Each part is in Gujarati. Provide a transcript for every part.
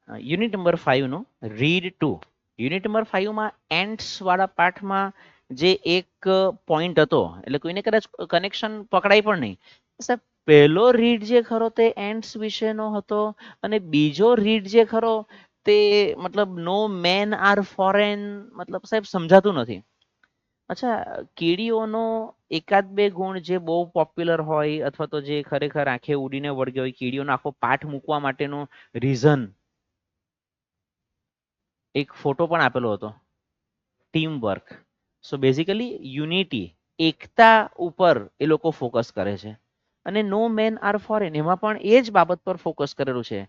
યુનિટ નંબર 5 નું રીડ 2. યુનિટ નંબર 5 માં એન્ડ્સ વાળા પાઠમાં જે એક પોઈન્ટ હતો, એટલે કોઈને કદાચ કનેક્શન પકડાય પણ નહીં. સાહેબ પહેલો રીડ જે ખરો તે એન્ડ્સ વિશેનો હતો, અને બીજો રીડ જે ખરો તે મતલબ નો મેન આર ફોરેન, મતલબ સાહેબ સમજાતું નથી. અચ્છા, કીડીઓનો એકાદ બે ગુણ જે બહુ પોપ્યુલર હોય અથવા તો જે ખરેખર આંખે ઉડીને વળગે હોય, કીડીઓનો આખો પાઠ મૂકવા માટેનું રીઝન એક ફોટો પણ આપેલો હતો, team work. So basically unity, એકતા ઉપર એ લોકો ફોકસ કરે છે. અને નો મેન આર ફોરેન એમાં પણ એ જ બાબત પર ફોકસ કરેલું છે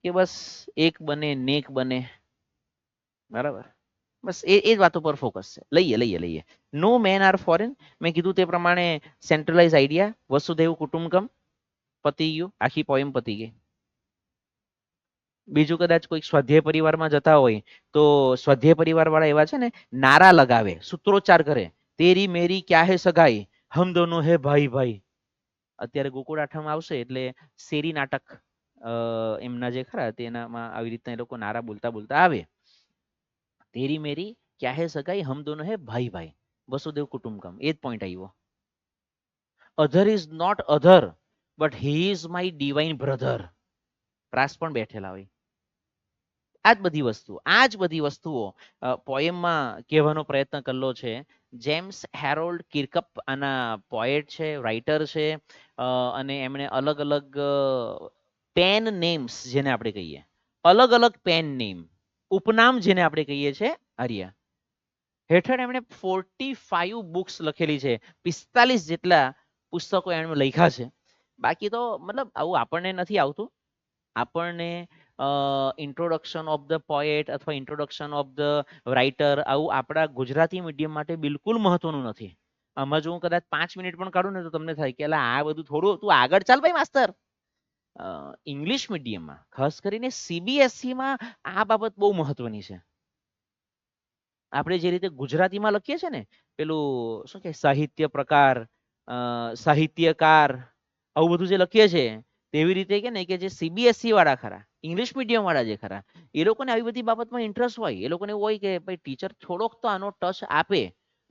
કે બસ એક બને નેક બને, બરાબર. બસ એ જ વાતો પર ફોકસ છે. લઈએ. નો મેન આર ફોરેન, મેં કીધું તે પ્રમાણે સેન્ટ્રલાઇઝ આઈડિયા, વસુદેવ કુટુંબકમ, પતી ગયું, આખી પોએમ પતી ગઈ. બીજું કદાચ કોઈ સ્વાધ્યાય પરિવારમાં જતા હોય તો સ્વાધ્યાય પરિવાર વાળા એવા છે ને, નારા લગાવે, સૂત્રોચ્ચાર કરે, તેરી મેરી ક્યા હે સગાઈ, હમ દોનો હે ભાઈ ભાઈ. અત્યારે ગોકુળ આઠમ આવશે એટલે શેરી નાટક એમના જે ખરા તેનામાં આવી રીતના એ લોકો નારા બોલતા બોલતા આવે. તેરી મેરી ક્યા હે સગાઈ, હમ દોનો હે ભાઈ ભાઈ, વસુદેવ કુટુંબકમ. એ જ પોઈન્ટ આવ્યો. Other is not other but he is my divine brother. પ્રાસ પણ બેઠેલા હોય. આ જ બધી વસ્તુઓ પોએમમાં કહેવાનો પ્રયત્ન કરેલો છે. જેમ્સ હેરોલ્ડ કિર્કપ આના પોએટ છે, રાઇટર છે, અને એમણે અલગ અલગ પેન નેમ્સ જેને આપણે કહીએ, અલગ અલગ પેન નેમ, ઉપનામ જેને આપણે કહીએ છીએ, આર્યા હેઠળ એમણે 45 બુક્સ લખેલી છે. 45 જેટલા પુસ્તકો એમણે લખ્યા છે. બાકી તો મતલબ આવું આપણને નથી આવતું. આપણને ઇન્ટ્રોડક્શન ઓફ ધ પોએટ અથવા ઇન્ટ્રોડક્શન ઓફ ધ રાઇટર આવું આપણા ગુજરાતી મીડિયમ માટે બિલકુલ મહત્વનું નથી. આમાં જો હું કદાચ 5 મિનિટ પણ કાઢું ને તો તમને થાય કે આ બધું થોડું તું આગળ ચાલ ભાઈ માસ્તર. ઇંગ્લિશ મીડિયમમાં ખાસ કરીને સીબીએસઈમાં આ બાબત બહુ મહત્વની છે. આપણે જે રીતે ગુજરાતીમાં લખીએ છીએ ને, પેલું શું કે સાહિત્ય પ્રકાર, સાહિત્યકાર, આવું બધું જે લખીએ છીએ, તેવી રીતે કે ને કે જે સીબીએસઈ વાળા ખરા, ઇંગ્લિશ મીડિયમ વાળા જે ખરા, એ લોકોને આવી બધી બાબતમાં ઇન્ટરેસ્ટ હોય. એ લોકોને એવું હોય કે ભાઈ ટીચર થોડોક તો આનો ટચ આપે,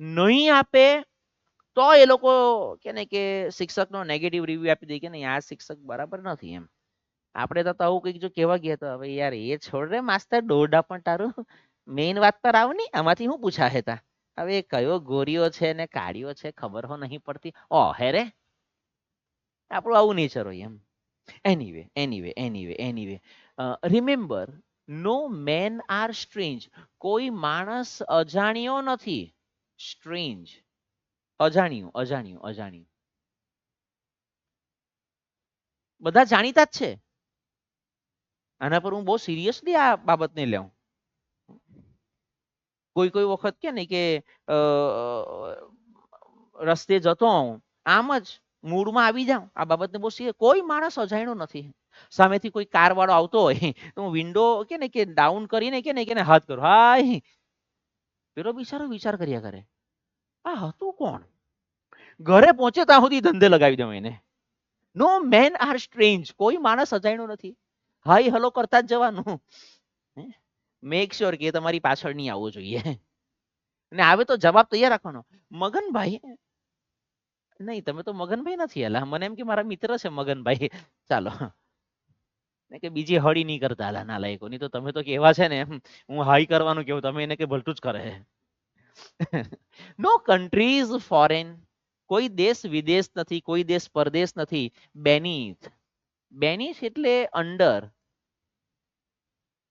નહીં આપે તો એ લોકો કે ને કે શિક્ષકનો નેગેટિવ રિવ્યુ આપી દે કે નહીં આ શિક્ષક બરાબર નથી એમ. આપણે તો આવું કંઈક જો કહેવા ગયા તો હવે યાર એ છોડ રે માસ્તર, દોરડા પણ તારું મેઇન વાત પર આવ ની, આમાંથી શું પૂછા હતા. હવે કયો ગોરીઓ છે ને કાળીઓ છે ખબર હો નહીં પડતી. ઓ હે રે, આપણું આવું નેચર હોય એમ. Anyway remember, no men R strange. કોઈ માણસ અજાણ્યો નથી. સ્ટ્રેન્જ, અજાણ્યું. બધા જાણીતા જ છે. આના પર હું બહુ સિરિયસલી આ બાબતને લઉં. કોઈ વખત કે ને કે રસ્તે જતો હોઉં, આમ જ મૂડમાં આવી જાઉં, આ બાબતને બહુ સિરિયસ. કોઈ માણસ અજાણ્યો નથી. સામેથી કોઈ કાર વાળો આવતો હોય તો હું વિન્ડો કે ને કે ડાઉન કરીને કે હાથ કરું, હાય. પેલો બિચારો વિચાર કર્યા કરે, આ હતું કોણ? ઘરે પહોંચે ત્યાં સુધી ધંધે લગાવી દઉં એને. નો મેન આર સ્ટ્રેન્જ. કોઈ માણસ અજાણ્યો નથી. હાય હલો કરતા જ જવાનું. મેક શ્યોર કે તમારી પાછળ નહીં આવવું જોઈએ. અને આવે તો જવાબ તૈયાર રાખવાનો. મગનભાઈ, નહીં તમે તો મગનભાઈ નથી. એલા મને એમ કે મારા મિત્ર છે મગનભાઈ, ચાલો. કે બીજી હળી નહીં કરતા હાલા નાલાયકો. નહીં તો તમે તો કેવા છે ને, હું હાઈ કરવાનું કેવું, તમે એને કે ભલતું જ કરે. નો કન્ટ્રી ઇઝ ફોરેન. કોઈ દેશ વિદેશ નથી, કોઈ દેશ પરદેશ નથી. બેનીથ, બેનીથ એટલે અંડર.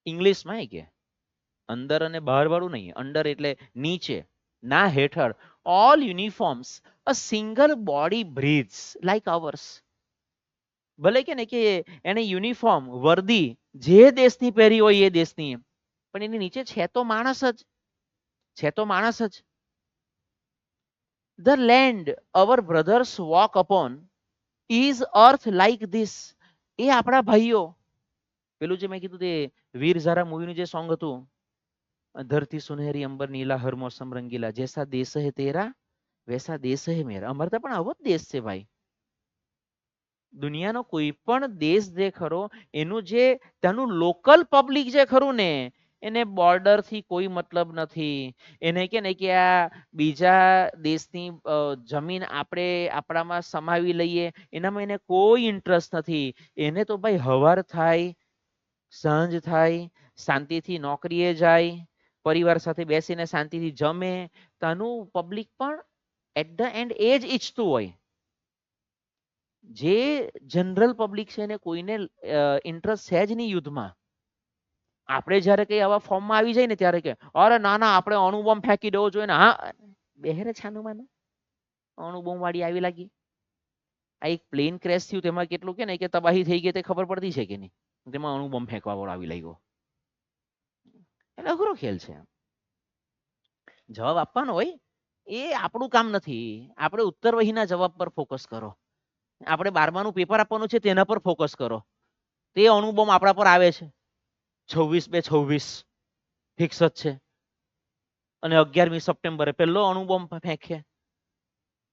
ઇંગ્લિશમાં કે અંદર અને બહાર વાળું નહીં, અંડર એટલે નીચે, ના હેઠળ. All uniforms, a single body breathes like ours. ભલે કે ને કે એને યુનિફોર્મ વર્દી જે દેશની પહેરી હોય એ દેશની, પણ એની નીચે છે તો માણસ જ. The land our brothers walk upon is earth like this. એ આપણા ભાઈઓ, પેલું જે મેં કીધું તે વીર ઝારા મૂવીનું જે સોંગ હતું, ધરતી સુનહેરી અંબર નીલા હર મોસમ રંગીલા, જૈસા દેશ હે તેરા વૈસા દેશ હે મેરા. અમારે તો પણ આવો જ દેશ છે ભાઈ. દુનિયાનો કોઈ પણ દેશ જે ખરો એનું જે ત્યાંનું લોકલ પબ્લિક જે ખરું ને એને બોર્ડર થી કોઈ મતલબ નથી. એને કે ને કે આ બીજા દેશની જમીન આપણે આપણામાં સમાવી લઈએ એનામાં એને કોઈ ઇન્ટરેસ્ટ નથી. એને તો ભાઈ હવાર થાય, સાંજ થાય, શાંતિથી નોકરીએ જાય, પરિવાર સાથે બેસીને શાંતિથી જમે. ત્યાંનું પબ્લિક પણ એટ ધ એન્ડ એ જ ઈચ્છતું હોય. જે જનરલ પબ્લિક છે એને કોઈને ઇન્ટરેસ્ટ છે જ નહીં યુદ્ધમાં. આપણે જયારે કઈ આવા ફોર્મમાં આવી જાય ને ત્યારે કે અરે ના ના આપણે અણુબોમ્બ ફેંકી દેવો જોઈએ ને. હા બેહરે છાનું માનું અણુબોમ્બ વાળી આવી લાગી. આ એક પ્લેન ક્રેશ થયું તેમાં કેટલું કે ને કે તબાહી થઈ ગઈ તે ખબર પડતી છે કે નહીં. તેમાં અણુબોમ્બ ફેંકવા વાળો આવી લાગ્યો. એટલે અઘરો ખેલ છે. જવાબ આપવાનો હોય એ આપણું કામ નથી. આપણે ઉત્તર વહીના જવાબ પર ફોકસ કરો. આપણે 12માનું પેપર આપવાનું છે તેના પર ફોકસ કરો. તે અણુબોમ્બ આપણા પર આવે છે 26/26 ફિક્સ જ છે. અને 11મી સપ્ટેમ્બરે પહેલો અણુબોમ્બ ફેંકે.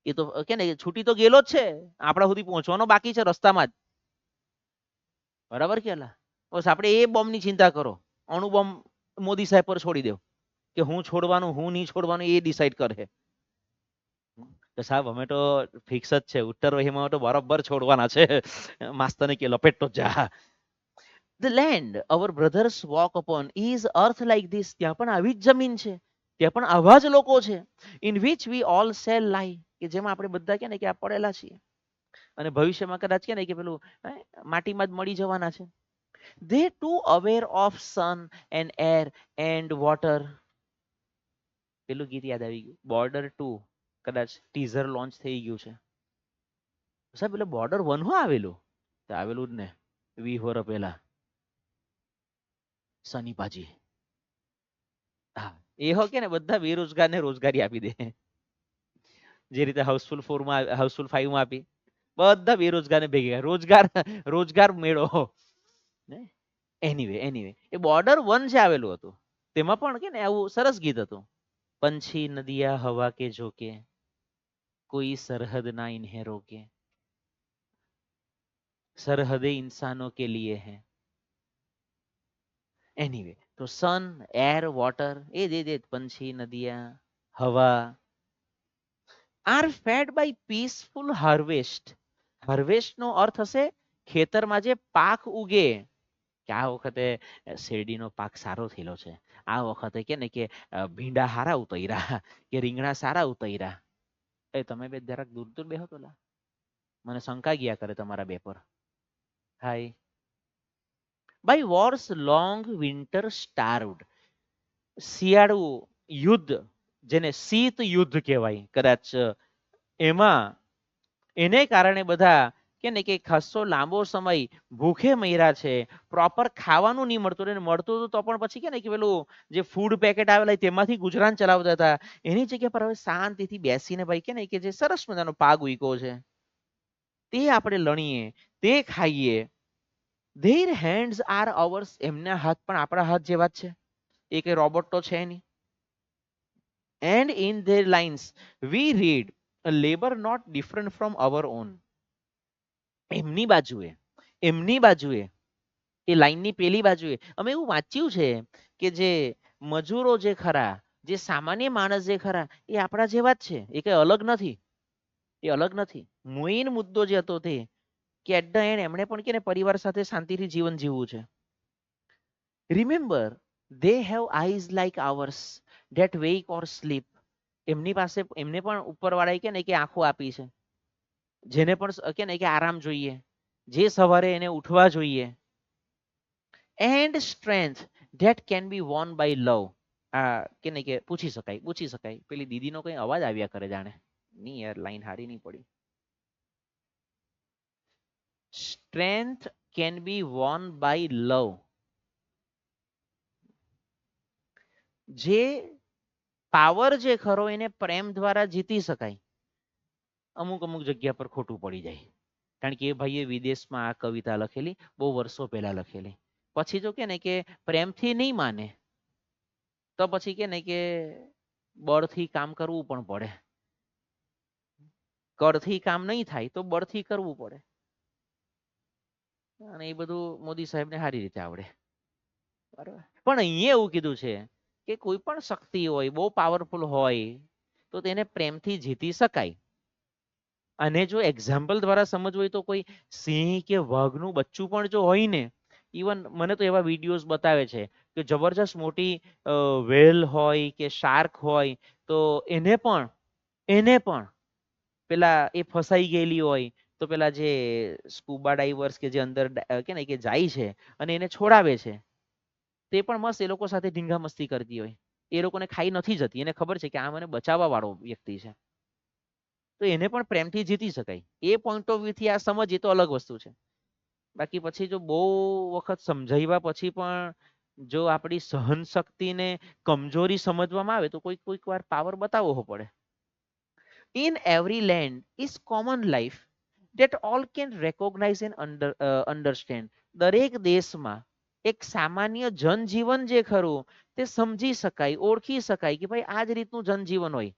એ તો કે ને છૂટી તો ગયેલો જ છે. આપણા સુધી પહોંચવાનો બાકી છે રસ્તામાં જ. બરાબર કે બસ આપણે એ બોમ્બની ચિંતા કરો. અણુબોમ્બ મોદી સાહેબ પર છોડી દેવ કે હું છોડવાનું હું નહીં છોડવાનું એ ડિસાઈડ કરે. તો સાહેબ અમે તો ફિક્સ જ છે ઉત્તર વહીમાં તો બરાબર છોડવાના છે. માસ્તરને કે લપેટતો જા. The land our brothers walk upon is earth like this. ત્યાં પણ આવી જ જમીન છે. ત્યાં પણ આવા જ લોકો છે. In which we all shall lie. કે જેમાં આપણે બધા કે ને કે આ પડેલા છીએ. અને ભવિષ્યમાં કદાચ કે ને કે પેલું માટીમાં જ મળી જવાના છે. They too aware of sun and air and water. પેલું ગીત યાદ આવી ગયું બોર્ડર 2 કદાચ ટીઝર લોન્ચ થઈ ગયું છે. સાહેબ પેલું બોર્ડર 1 હું આવેલું આવેલું જ ને 20 વર્ષ પહેલા સનીપાજી. હા એ હો કે ને બધા બેરોજગારને રોજગારી આપી દે. જે રીતે હાઉસફુલ 4માં હાઉસફુલ 5માં આપી બધા બેરોજગારને ભેગી રોજગાર મેળો. એનીવે એ બોર્ડર 1 છે આવેલું હતું. તેમાં પણ કે ને આવું સરસ ગીત હતું. पंछी नदियां हवा के झोंके कोई सरहद ना इन्हें रोके सरहदे इंसानों के लिए है. एनीवे तो सन एयर वॉटर ए पंछी नदियां हवा are fed by peaceful harvest. Harvest નો અર્થ હશે ખેતરમાં જે પાક ઉગે કે આ વખતે શેરડીનો પાક સારો થયેલો છે. આ વખતે કે ને કે ભીંડા સારા ઉતર્યા કે રીંગણા સારા ઉતર્યા. એ તમે બે જરાક દૂર દૂર બેહો તો મને શંકા ગયા કરે તમારા બે પર. હાય by wars long winter starved. શિયાળુ યુદ્ધ જેને શીત યુદ્ધ કહેવાય કદાચ એમાં એને કારણે બધા કે ને કે ખાસો લાંબો સમય ભૂખે મર્યા છે. પ્રોપર ખાવાનું નહીં મળતું ને મળતું તો પણ પછી કે ને કે પેલું જે ફૂડ પેકેટ આવેલા તેમાંથી ગુજરાન ચલાવતા હતા. એની જગ્યા પર હવે શાંતિથી બેસીને ભાઈ કે ને કે જે સરસ મજાનો પાક ઉગ્યો છે તે આપણે લણીએ તે ખાઈએ. Their hands are ours. એમના હાથ પણ આપણા હાથ જેવા જ છે. એ કઈ રોબોટ તો છે નહીં. And in their lines we read a labor not different from our own. એમની બાજુએ એ લાઈનની પેલી બાજુએ અમે એવું વાંચ્યું છે કે જે મજૂરો જે ખરા જે સામાન્ય માણસ જે ખરા એ આપણા જેવા જ છે. એ કઈ અલગ નથી. એ અલગ નથી. મેઇન મુદ્દો જે હતો તે કે એટ ધ એન્ડ એમણે પણ કે ને પરિવાર સાથે શાંતિથી જીવન જીવવું છે. Remember they have eyes like ours that wake or sleep. એમની પાસે એમને પણ ઉપરવાળાએ કે ને કે આંખો આપી છે. જેને પણ કે ને કે આરામ જોઈએ જે સવારે એને ઉઠવા જોઈએ. And strength that can be won by love. આ કે ને કે પૂછી શકાય. પેલી દીદીનો કઈ અવાજ આવ્યા કરે જાણે નહીં યાર લાઈન હારી નહીં પડી. Strength can be won by love. જે પાવર જે ખરો એને પ્રેમ દ્વારા જીતી શકાય. અમુક જગ્યા પર ખોટું પડી જાય. કારણ કે એ ભાઈએ વિદેશમાં આ કવિતા લખેલી બહુ વર્ષો પહેલા લખેલી. પછી જો કે ને કે પ્રેમથી નહીં માને તો પછી કે ને કે બળથી કામ કરવું પણ પડે. કળથી કામ નહીં થાય તો બળથી કરવું પડે. અને એ બધું મોદી સાહેબને સારી રીતે આવડે. બરાબર. પણ અહીંયા એવું કીધું છે કે કોઈ પણ શક્તિ હોય, બહુ પાવરફુલ હોય, તો તેને પ્રેમથી જીતી શકાય. અને જો એક્ઝામ્પલ દ્વારા સમજવું હોય તો કોઈ સિંહ કે વાઘનું બચ્ચું પણ જો હોય ને, ઇવન મને તો એવા વિડીયોઝ બતાવે છે કે જબરજસ્ત મોટી વેલ હોય કે શાર્ક હોય, તો એને પણ પેલા એ ફસાઈ ગયેલી હોય તો પેલા જે સ્કુબા ડાઈવર્સ કે જે અંદર કે ને કે જાય છે અને એને છોડાવે છે, તે પણ મસ્ત એ લોકો સાથે ઢીંગા મસ્તી કરતી હોય. એ લોકોને ખાઈ નથી જતી, એને ખબર છે કે આ મને બચાવવા વાળો વ્યક્તિ છે, તો એને પણ પ્રેમથી જીતી શકાય. એ પોઈન્ટ ઓફ વ્યૂ થી આ સમજીએ તો અલગ વસ્તુ છે. બાકી પછી જો બહુ વખત સમજાવ્યા પછી પણ જો આપણી સહન શક્તિને કમજોરી સમજવામાં આવે તો કોઈક વાર પાવર બતાવવો પડે. In every land is common life that all can recognize and understand. દરેક દેશમાં એક સામાન્ય જનજીવન જે ખરું તે સમજી શકાય, ઓળખી શકાય કે ભાઈ આ જ રીતનું જનજીવન હોય.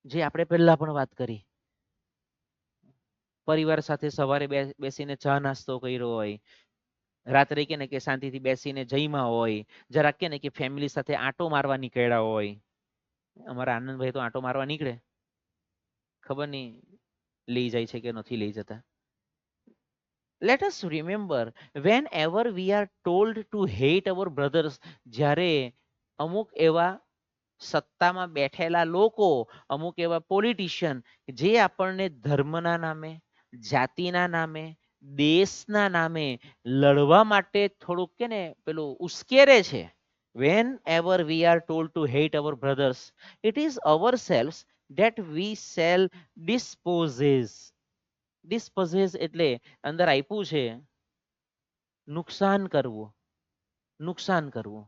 જે આપણે પહેલા પણ વાત કરી, પરિવાર સાથે સવારે બેસીને ચા નાસ્તો કર્યો હોય, રાત્રે કે ને કે શાંતિથી બેસીને જઈમાં હોય, જરાક કે ને કે ફેમિલી સાથે આંટો મારવા નીકળ્યા હોય. અમારા આનંદભાઈ તો આંટો મારવા નીકળે, ખબર નહીં લઈ જાય છે કે નથી લઈ જતા. Let us remember, whenever we are told to hate our brothers, જ્યારે અમુક એવા સત્તામાં બેઠેલા લોકો, અમુક એવા પોલિટિશિયન જે આપણને ધર્મના નામે, જાતિના નામે, દેશના નામે લડવા માટે થોડુંક કે ને પેલું ઉશ્કેરે છે. Whenever we are told to hate our brothers, it is ourselves that we shall disposes. ડિસ્પોઝેસ એટલે અંદર આપ્યું છે નુકસાન કરવું, નુકસાન કરવું.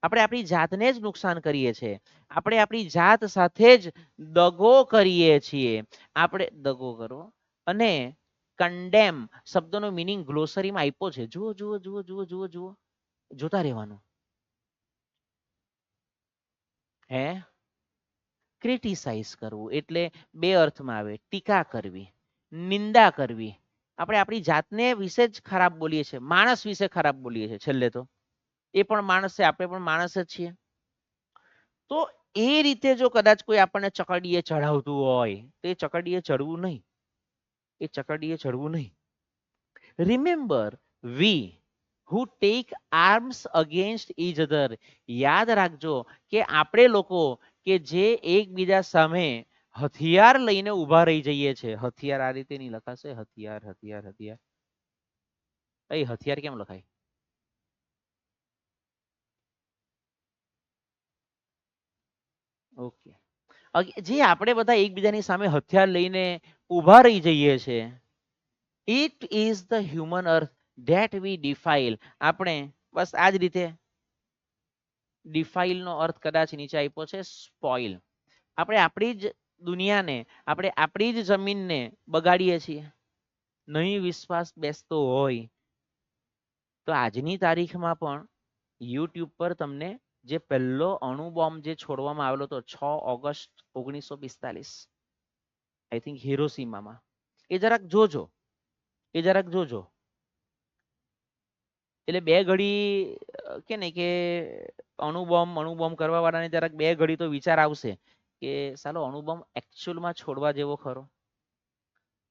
આપણે આપણી જાતને જ નુકસાન કરીએ છીએ. આપણે આપણી જાત સાથે જ દગો કરીએ છીએ. આપણે દગો કરવો અને કન્ડેમ શબ્દનો મિનિંગ ગ્લોસરીમાં આપ્યો છે. જુઓ જુઓ જુઓ જુઓ જુઓ જુઓ, જોતા રહેવાનું. હે, ક્રિટિસાઇઝ કરવું એટલે બે અર્થમાં આવે. ટીકા કરવી, નિંદા કરવી. આપણે આપણી જાતને વિશે જ ખરાબ બોલીએ છીએ, માણસ વિશે ખરાબ બોલીએ છીએ છેલ્લે તો. એ પણ માણસ છે, આપણે પણ માણસ જ છીએ. તો એ રીતે જો કદાચ કોઈ આપણને ચકડીએ ચડાવતું હોય તો એ ચકડીએ ચડવું નહીં, એ ચકડીએ ચડવું નહીં. Remember we who take arms against each other. યાદ રાખજો કે આપણે લોકો કે જે એકબીજા સામે હથિયાર લઈને ઊભા રહી જઈએ છે. હથિયાર આ રીતે નહીં લખાશે, હથિયાર હથિયાર હથિયાર. એ હથિયાર કેમ લખાય? ઓકે. જે આપણે બધા એકબીજાની સામે હથિયાર લઈને ઊભા રહી જઈએ છે, it is the human earth that we defile. આપણે બસ આ જ રીતે ડિફાઇલ નો અર્થ કદાચ નીચે આપ્યો છે, સ્પોઇલ. આપણે આપણી જ દુનિયાને, આપણે આપણી જ જમીનને બગાડીએ છીએ. નહીં વિશ્વાસ બેસતો હોય તો આજની તારીખમાં પણ યુટ્યુબ પર તમને જે પહેલો અણુબોમ્બ જે છોડવામાં આવેલો હતો 6 ઓગસ્ટ 1945, આઈ થિંક હિરોશીમામાં, એ જરાક જોજો, એ જરાક જોજો. એટલે બે ઘડી કે ને કે અણુબોમ્બ કરવા વાળાને જરાક બે ઘડી તો વિચાર આવશે કે સાલો અણુબોમ્બ એકચ્યુઅલમાં છોડવા જેવો ખરો.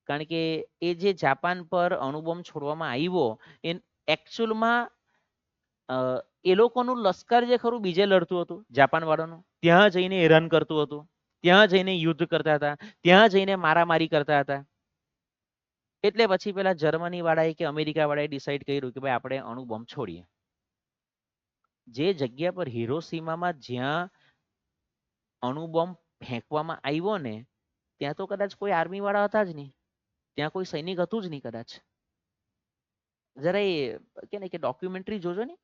કારણ કે એ જે જાપાન પર અણુબોમ્બ છોડવામાં આવ્યો એ એકચ્યુઅલમાં એ લોકોનું લશ્કર જે ખરું બીજે લડતું હતું જાપાન વાળાનું, ત્યાં જઈને હેરાન કરતું હતું, ત્યાં જઈને યુદ્ધ કરતા હતા, ત્યાં જઈને મારામારી કરતા હતા. એટલે પછી પેલા જર્મની વાળાએ કે અમેરિકા વાળાએ ડિસાઈડ કર્યું કે ભાઈ આપણે અણુબોમ્બ છોડીએ. જે જગ્યા પર હિરોશીમામાં જ્યાં અણુબોમ્બ ફેંકવામાં આવ્યો ને, ત્યાં તો કદાચ કોઈ આર્મી વાળા હતા જ નહીં, ત્યાં કોઈ સૈનિક હતું જ નહીં કદાચ. જરા એ કે ને કે ડોક્યુમેન્ટરી જોજો ને.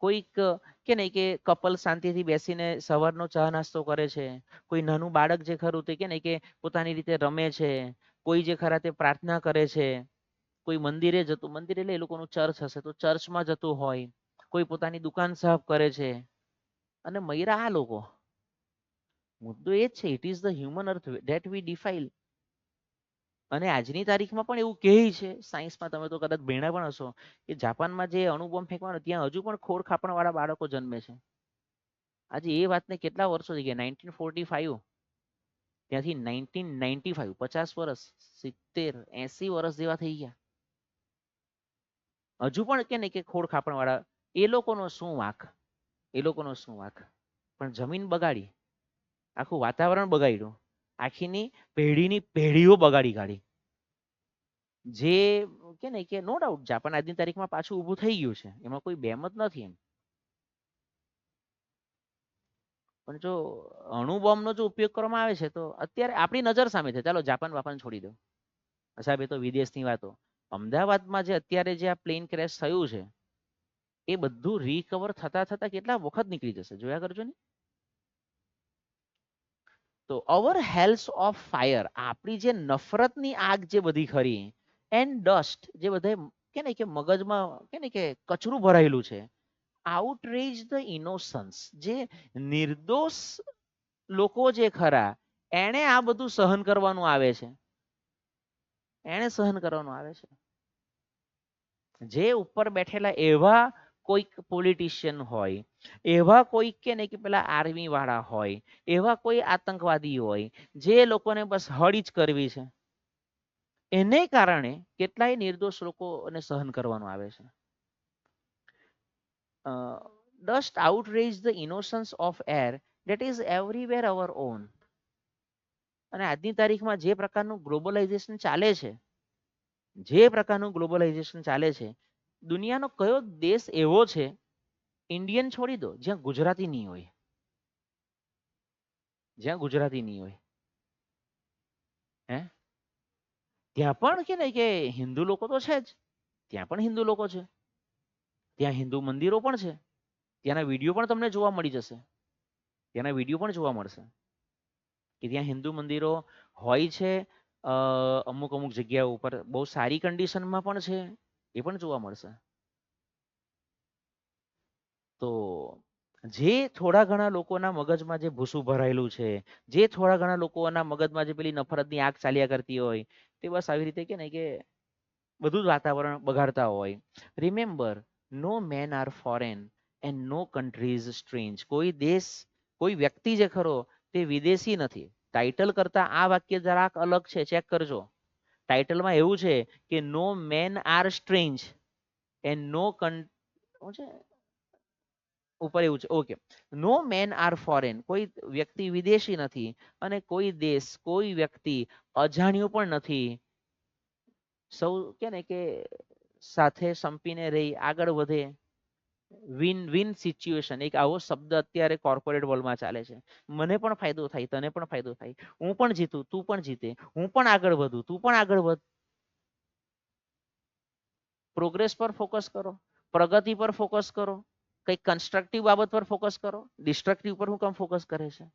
કોઈક કે નહીં કે કપલ શાંતિથી બેસીને સવારનો ચા નાસ્તો કરે છે, કોઈ નાનું બાળક જે ખરું તે કે નહીં કે પોતાની રીતે રમે છે, કોઈ જે ખરા તે પ્રાર્થના કરે છે, કોઈ મંદિરે જતું, મંદિર એટલે એ લોકોનું ચર્ચ હશે તો ચર્ચમાં જતું હોય, કોઈ પોતાની દુકાન સાફ કરે છે, અને મયરા આ લોકો. મુદ્દો એ જ છે, it is the human earth that we defile. અને આજની તારીખમાં પણ એવું કહે છે, સાયન્સમાં તમે તો કદાચ ભણ્યા પણ હશો, કે જાપાનમાં જે અણુબોમ્બ ફેંકવાનો ત્યાં હજુ પણ ખોડ ખાપણવાળા બાળકો જન્મે છે. આજે એ વાતને કેટલા વર્ષો થઈ ગયા, 1945 ત્યાંથી 1995, 50 વર્ષ, 70-80 વર્ષ જેવા થઈ ગયા. હજુ પણ કે ને કે ખોડ ખાપણવાળા, એ લોકોનો શું વાંક, એ લોકોનો શું વાંક. પણ જમીન બગાડી, આખું વાતાવરણ બગાડ્યું, આખીની પેઢીની પેઢીઓ બગાડી કાઢી. જે કે ને કે નો ડાઉટ જાપાન આજની તારીખમાં પાછું ઊભું થઈ ગયું છે, એમાં કોઈ બેમત નથી એમ. પણ જો અણુબોમ્બનો જો ઉપયોગ કરવામાં આવે છે તો અત્યારે આપણી નજર સામે છે. ચાલો જાપાન વાપાન છોડી દો સાહેબ, એ તો વિદેશની વાતો. અમદાવાદમાં જે અત્યારે જે આ પ્લેન ક્રેશ થયું છે, એ બધું રિકવર થતા થતા કેટલા વખત નીકળી જશે, જોયા કરજો ને. તો અવર હેલ્સ ઓફ ફાયર, આપણી જે નફરતની આગ જે બધી ખરી, એન્ડ ડસ્ટ, જે બધા કે ને કે મગજમાં કે ને કે કચરું ભરાયેલું છે, આઉટરેજ ધ ઇનોસન્સ, જે નિર્દોષ લોકો જે ખરા, એને આ બધું સહન કરવાનું આવે છે, એને સહન કરવાનું આવે છે. જે ઉપર બેઠેલા એવા કોઈક પોલિટિશિયન હોય, એવા કોઈક કે ને કે પેલા આર્મી વાળા હોય, એવા કોઈ આતંકવાદી હોય, જે લોકોને બસ હળી જ કરવી છે, એને કારણે કેટલાય નિર્દોષ લોકોને સહન કરવાનું આવે છે. Dust આઉટરેજ the innocence of air that is everywhere our own. અને આજની તારીખમાં જે પ્રકારનું ગ્લોબલાઇઝેશન ચાલે છે, જે પ્રકારનું ગ્લોબલાઇઝેશન ચાલે છે, દુનિયાનો કયો દેશ એવો છે, ઇન્ડિયન છોડી દો, જ્યાં ગુજરાતી નહીં હોય, જ્યાં ગુજરાતી નહીં હોય, હે? ત્યાં પણ કે ને કે હિન્દુ લોકો તો છે જ, ત્યાં પણ હિન્દુ લોકો છે, ત્યાં હિન્દુ મંદિરો પણ છે, ત્યાંના વિડીયો પણ તમને જોવા મળી જશે, ત્યાંના વિડીયો પણ જોવા મળશે કે ત્યાં હિન્દુ મંદિરો હોય છે, અમુક અમુક જગ્યાઓ ઉપર બહુ સારી કન્ડિશનમાં પણ છે, એ પણ જોવા મળશે. તો જે થોડા ઘણા લોકોના મગજમાં જે ભૂસું ભરાયેલું છે, જે થોડા ઘણા લોકોના મગજમાં જે પેલી નફરતની આગ ચાલ્યા કરતી હોય, તે બસ આવી રીતે કે ને કે બધું જ વાતાવરણ બગાડતા હોય. Remember, no men are foreign and no country is strange. કોઈ દેશ, કોઈ વ્યક્તિ જે ખરો તે વિદેશી નથી. ટાઇટલ કરતા આ વાક્ય જરાક અલગ છે, ચેક કરજો. ટાઇટલમાં એવું છે કે નો મેન આર સ્ટ્રેન્જ એન્ડ નો ઉપર એવું છે, okay. No men are foreign, કોઈ વ્યક્તિ વિદેશી નથી, અને કોઈ દેશ, કોઈ વ્યક્તિ અજાણ્યું પણ નથી. સૌ કે ને કે સાથે સંપીને રહી આગળ વધે. વિન વિન સિચ્યુએશન, એક આવો શબ્દ અત્યારે કોર્પોરેટ વર્લ્ડમાં ચાલે છે. મને પણ ફાયદો થાય, તને પણ ફાયદો થાય, હું પણ જીતું, તું પણ જીતે, હું પણ આગળ વધું, તું પણ આગળ વધ. પ્રોગ્રેસ પર ફોકસ કરો, પ્રગતિ પર ફોકસ કરો, કંઈક કન્સ્ટ્રક્ટિવ બાબત પર ફોકસ કરો, ડિસ્ટ્રક્ટિવ પર હું કામ ફોકસ કરે છે.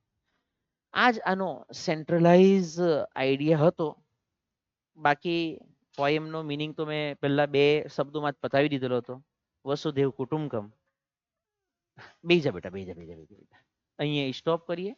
આ જ આનો સેન્ટ્રલાઇઝ આઈડિયા હતો. બાકી પોએમનો મિનિંગ તો મેં પહેલા બે શબ્દોમાં જ પતાવી દીધેલો હતો. વસુદેવ કુટુંબકમ. બેજા બેટા, બેજા બેજા બેજા, અહીંયા સ્ટોપ કરીએ.